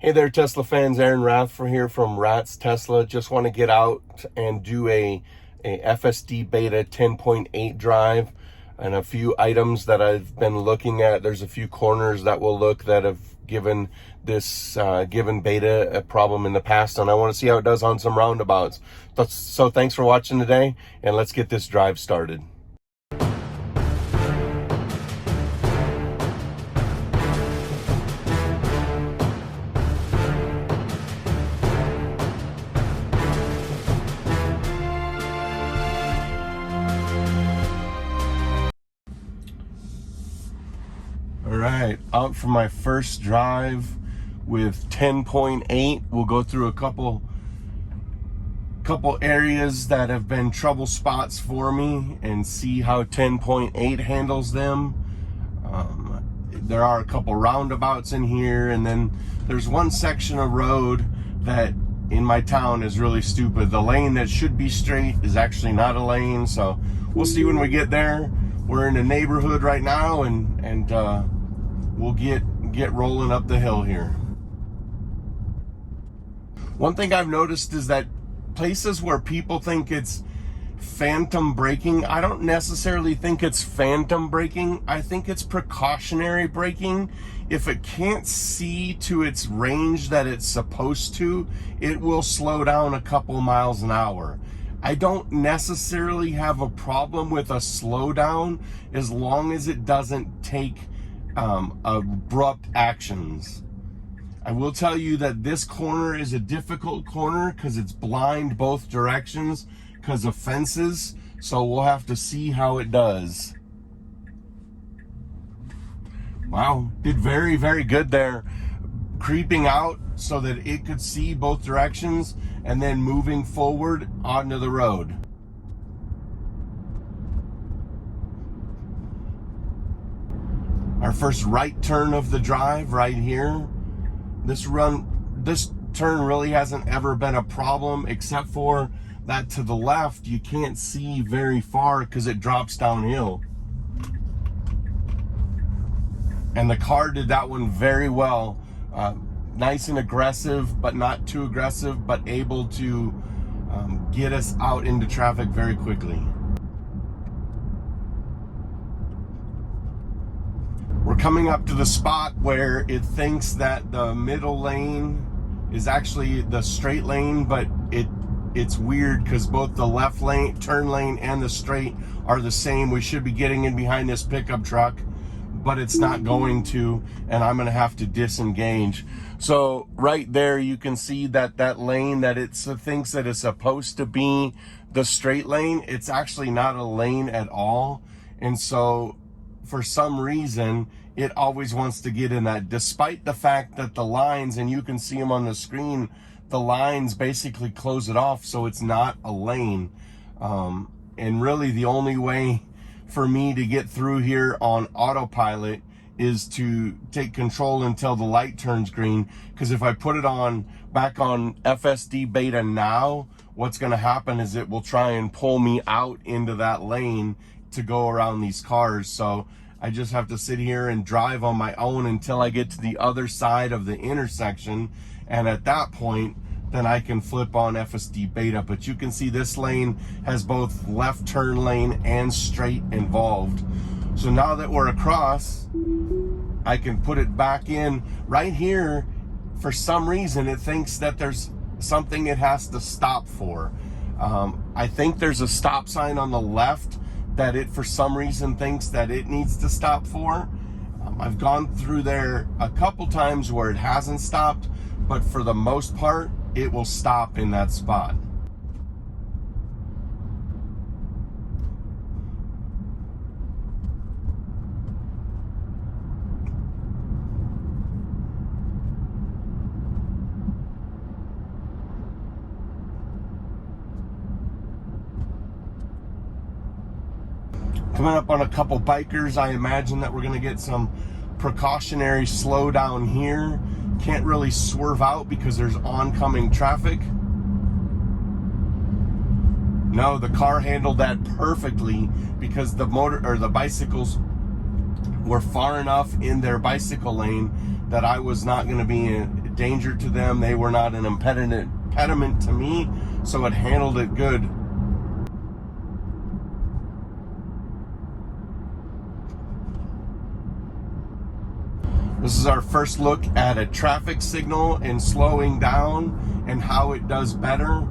Hey there, Tesla fans. Aaron Rathfer here from Rat's Tesla. Just want to get out and do a FSD Beta 10.8 drive and a few items that I've been looking at. There's a few corners that will look that have given this given beta a problem in the past, and I want to see how it does on some roundabouts. So thanks for watching today, and let's get this drive started. All right, out for my first drive with 10.8. We'll go through a couple areas that have been trouble spots for me and see how 10.8 handles them. There are a couple roundabouts in here, and then there's one section of road that in my town is really stupid. The lane that should be straight is actually not a lane, so we'll see when we get there. We're in a neighborhood right now, and we'll get rolling up the hill here. One thing I've noticed is that places where people think it's phantom braking, I don't necessarily think it's phantom braking. I think it's precautionary braking. If it can't see to its range that it's supposed to, it will slow down a couple miles an hour. I don't necessarily have a problem with a slowdown as long as it doesn't take abrupt actions. I will tell you that this corner is a difficult corner because it's blind both directions because of fences, so we'll have to see how it does. Wow, did very, very good there. Creeping out so that it could see both directions and then moving forward onto the road. Our first right turn of the drive right here. This turn really hasn't ever been a problem, except for that to the left you can't see very far because it drops downhill. And the car did that one very well. Nice and aggressive, but not too aggressive, but able to get us out into traffic very quickly. We're coming up to the spot where it thinks that the middle lane is actually the straight lane, but it's weird because both the left lane, turn lane, and the straight are the same. We should be getting in behind this pickup truck, but it's not going to, and I'm gonna have to disengage. So right there you can see that lane that it thinks that it's supposed to be the straight lane, it's actually not a lane at all. And so for some reason it always wants to get in that, despite the fact that the lines, and you can see them on the screen, the lines basically close it off, so it's not a lane. And really the only way for me to get through here on autopilot is to take control until the light turns green, because if I put it back on FSD Beta now, what's going to happen is it will try and pull me out into that lane to go around these cars. So I just have to sit here and drive on my own until I get to the other side of the intersection, and at that point then I can flip on FSD Beta. But you can see this lane has both left turn lane and straight involved. So now that we're across, I can put it back in. Right here, for some reason it thinks that there's something it has to stop for. I think there's a stop sign on the left that it for some reason thinks that it needs to stop for. I've gone through there a couple times where it hasn't stopped, but for the most part it will stop in that spot. Coming up on a couple bikers, I imagine that we're gonna get some precautionary slowdown here. Can't really swerve out because there's oncoming traffic. No, the car handled that perfectly because the bicycles were far enough in their bicycle lane that I was not going to be danger to them. They were not an impediment to me, so it handled it good. This is our first look at a traffic signal and slowing down and how it does better.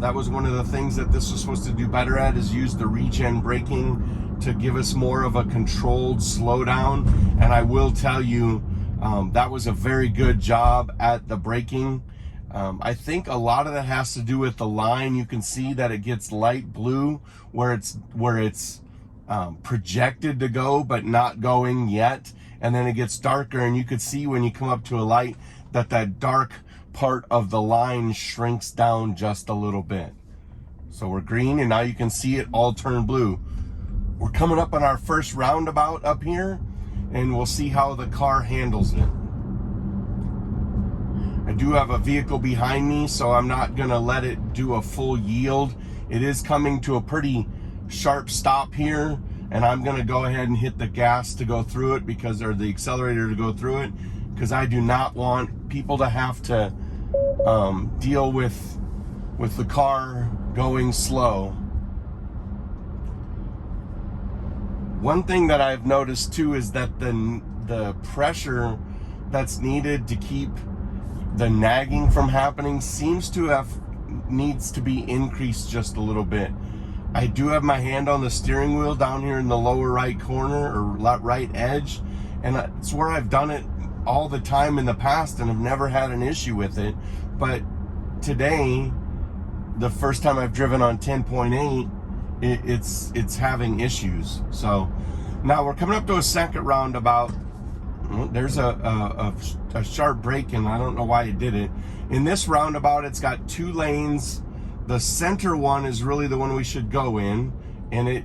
That was one of the things that this was supposed to do better at, is use the regen braking to give us more of a controlled slowdown. And I will tell you, that was a very good job at the braking. I think a lot of that has to do with the line. You can see that it gets light blue where it's projected to go but not going yet, and then it gets darker, and you could see when you come up to a light that dark part of the line shrinks down just a little bit. So we're green, and now you can see it all turn blue. We're coming up on our first roundabout up here, and we'll see how the car handles it. I do have a vehicle behind me, so I'm not gonna let it do a full yield. It is coming to a pretty sharp stop here, and I'm gonna go ahead and hit the gas to go through it, or the accelerator to go through it, because I do not want people to have to deal with the car going slow. One thing that I've noticed too is that the pressure that's needed to keep the nagging from happening needs to be increased just a little bit. I do have my hand on the steering wheel down here in the lower right corner or right edge, and it's where I've done it all the time in the past and have never had an issue with it. But today, the first time I've driven on 10.8, it's having issues. So now we're coming up to a second roundabout. There's a sharp break, and I don't know why it did it. In this roundabout, it's got 2 lanes. The center one is really the one we should go in, and it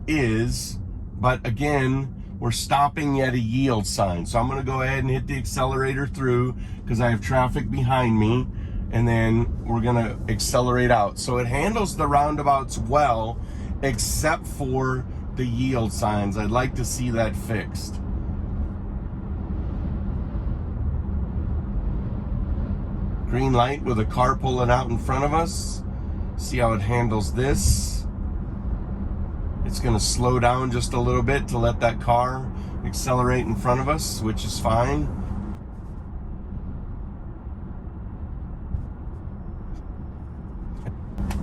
is, but again, we're stopping at a yield sign. So I'm gonna go ahead and hit the accelerator through because I have traffic behind me, and then we're gonna accelerate out. So it handles the roundabouts well, except for the yield signs. I'd like to see that fixed. Green light with a car pulling out in front of us. See how it handles this. It's gonna slow down just a little bit to let that car accelerate in front of us, which is fine.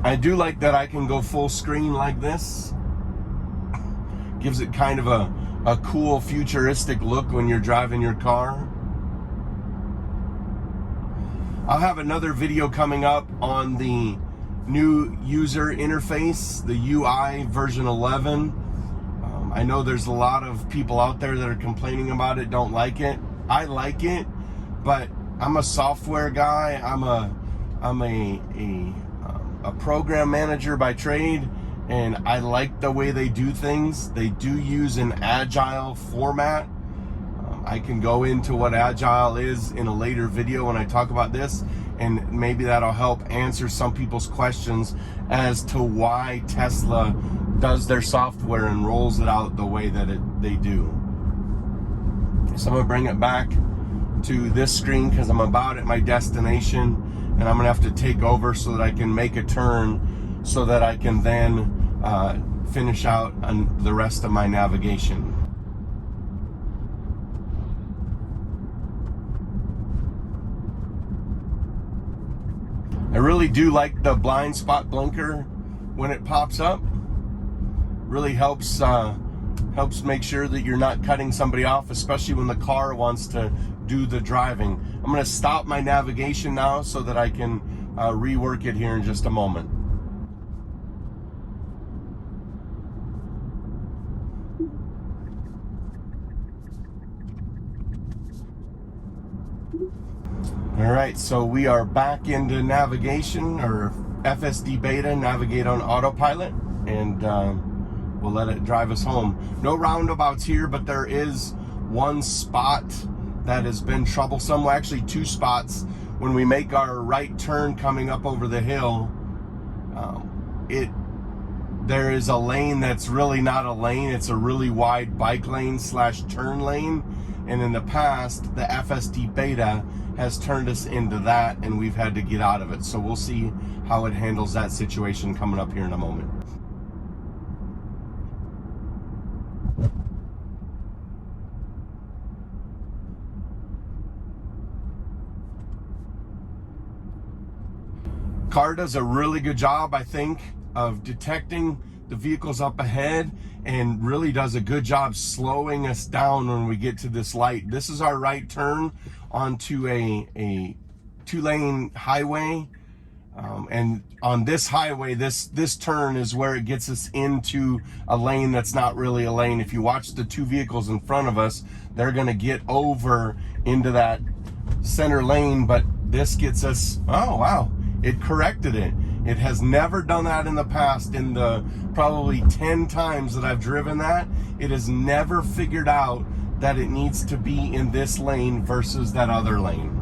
I do like that I can go full screen like this. Gives it kind of a cool futuristic look when you're driving your car. I'll have another video coming up on the new user interface, the UI version 11. I know there's a lot of people out there that are complaining about it, don't like it. I like it, but I'm a software guy. I'm a program manager by trade, and I like the way they do things. They do use an Agile format. I can go into what Agile is in a later video when I talk about this, and maybe that'll help answer some people's questions as to why Tesla does their software and rolls it out the way that they do. So I'm gonna bring it back to this screen because I'm about at my destination, and I'm gonna have to take over so that I can make a turn so that I can then finish out on the rest of my navigation. I really do like the blind spot blinker when it pops up. Really helps make sure that you're not cutting somebody off, especially when the car wants to do the driving. I'm gonna stop my navigation now so that I can rework it here in just a moment. All right, so we are back into navigation, or FSD Beta, navigate on autopilot, and we'll let it drive us home. No roundabouts here, but there is one spot that has been troublesome. Well, actually 2 spots. When we make our right turn coming up over the hill, there is a lane that's really not a lane. It's a really wide bike lane / turn lane. And in the past, the FSD Beta has turned us into that, and we've had to get out of it. So we'll see how it handles that situation coming up here in a moment. Car does a really good job, I think, of detecting the vehicles up ahead, and really does a good job slowing us down when we get to this light. This is our right turn onto a 2-lane highway, and on this highway, this turn is where it gets us into a lane that's not really a lane. If you watch the 2 vehicles in front of us, they're going to get over into that center lane, but this gets us, oh wow, it corrected it. It has never done that in the past. In the probably 10 times that I've driven that, it has never figured out that it needs to be in this lane versus that other lane.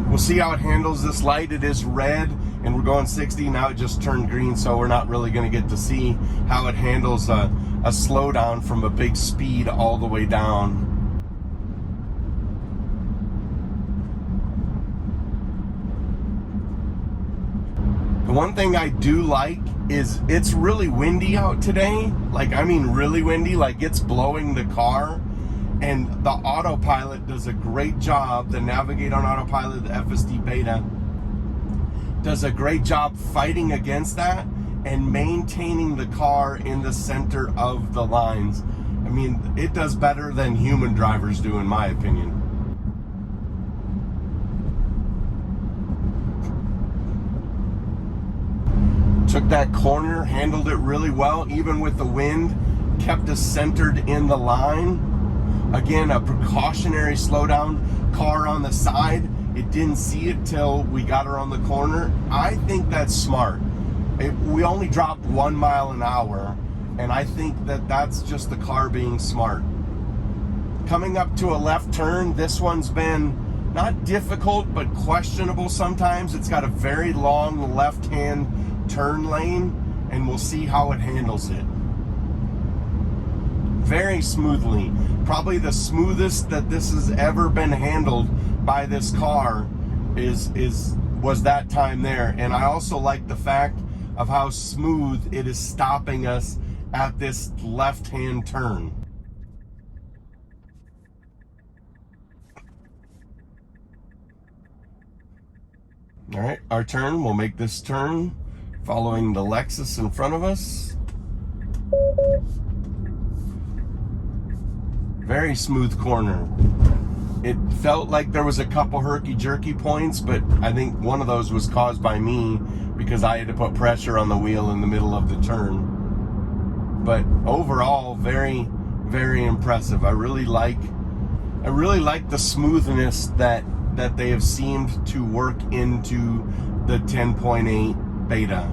We'll see how it handles this light. It is red and we're going 60. Now it just turned green, so we're not really going to get to see how it handles a slowdown from a big speed all the way down. The one thing I do like is it's really windy out today. Like, I mean really windy, like it's blowing the car. And the autopilot does a great job. The Navigate on Autopilot, the FSD Beta, does a great job fighting against that and maintaining the car in the center of the lines. I mean, it does better than human drivers do, in my opinion. Took that corner, handled it really well, even with the wind, kept us centered in the line. Again, a precautionary slowdown, car on the side. It didn't see it till we got around the corner. I think that's smart. We only dropped 1 mile an hour, and I think that that's just the car being smart. Coming up to a left turn, this one's been not difficult, but questionable sometimes. It's got a very long left-hand turn lane, and we'll see how it handles it. Very smoothly. Probably the smoothest that this has ever been handled by this car was that time there. And I also like the fact of how smooth it is stopping us at this left-hand turn. All right, our turn. We'll make this turn following the Lexus in front of us. Very smooth corner. It felt like there was a couple herky-jerky points, but I think one of those was caused by me because I had to put pressure on the wheel in the middle of the turn. But overall, very, very impressive. I really like the smoothness that they have seemed to work into the 10.8 beta.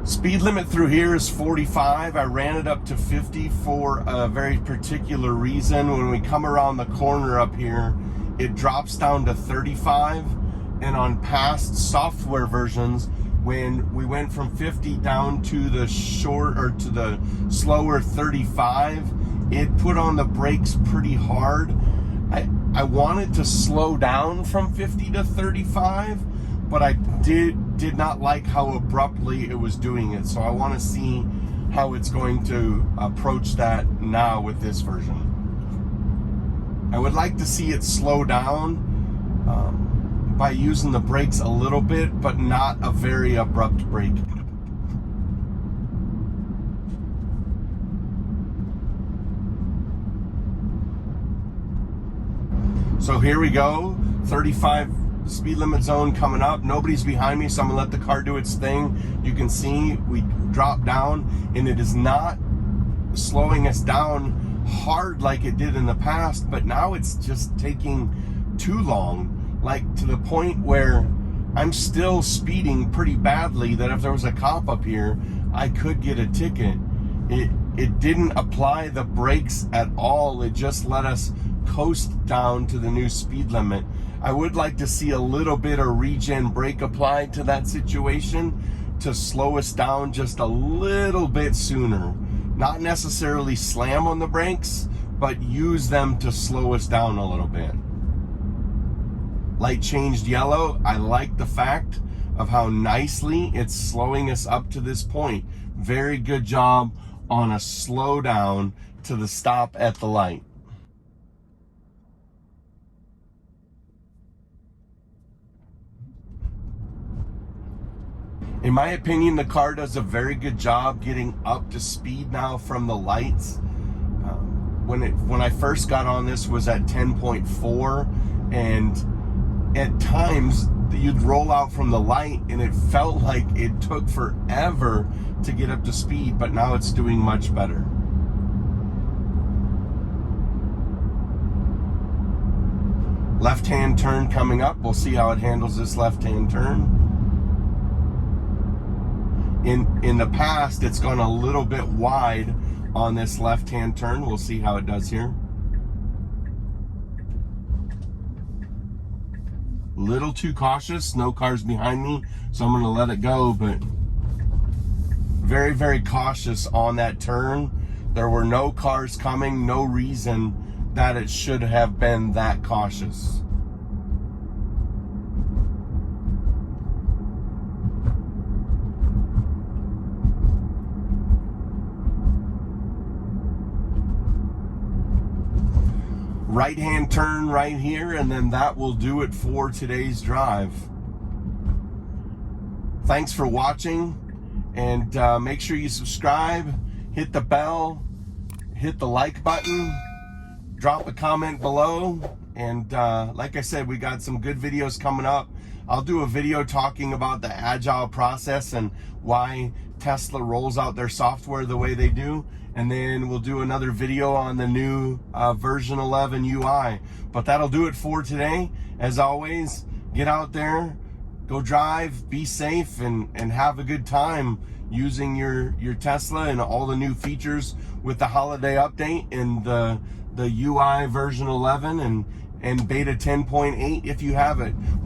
Speed limit through here is 45. I ran it up to 50 for a very particular reason. When we come around the corner up here, it drops down to 35. And on past software versions, when we went from 50 down to the slower 35, it put on the brakes pretty hard. I wanted to slow down from 50 to 35, but I did not like how abruptly it was doing it. So I want to see how it's going to approach that now with this version. I would like to see it slow down by using the brakes a little bit, but not a very abrupt brake. So here we go, 35 speed limit zone coming up. Nobody's behind me, so I'm gonna let the car do its thing. You can see we drop down and it is not slowing us down hard like it did in the past, but now it's just taking too long, like to the point where I'm still speeding pretty badly, that if there was a cop up here, I could get a ticket. It didn't apply the brakes at all. It just let us coast down to the new speed limit. I would like to see a little bit of regen brake applied to that situation to slow us down just a little bit sooner. Not necessarily slam on the brakes, but use them to slow us down a little bit. Light changed yellow. I like the fact of how nicely it's slowing us up to this point. Very good job on a slow down to the stop at the light. In my opinion, the car does a very good job getting up to speed now from the lights. When I first got on this was at 10.4, and at times you'd roll out from the light and it felt like it took forever to get up to speed, but now it's doing much better. Left-hand turn coming up. We'll see how it handles this left-hand turn. In the past, it's gone a little bit wide on this left-hand turn. We'll see how it does here. Little too cautious. No cars behind me, so I'm going to let it go, but very, very cautious on that turn. There were no cars coming, no reason that it should have been that cautious. Right-hand turn right here, and then that will do it for today's drive. Thanks for watching, and make sure you subscribe, hit the bell, hit the like button, drop a comment below, and like I said, we got some good videos coming up. I'll do a video talking about the Agile process and why Tesla rolls out their software the way they do. And then we'll do another video on the new version 11 UI. But that'll do it for today. As always, get out there, go drive, be safe, and have a good time using your Tesla and all the new features with the holiday update and the UI version 11 and beta 10.8 if you have it.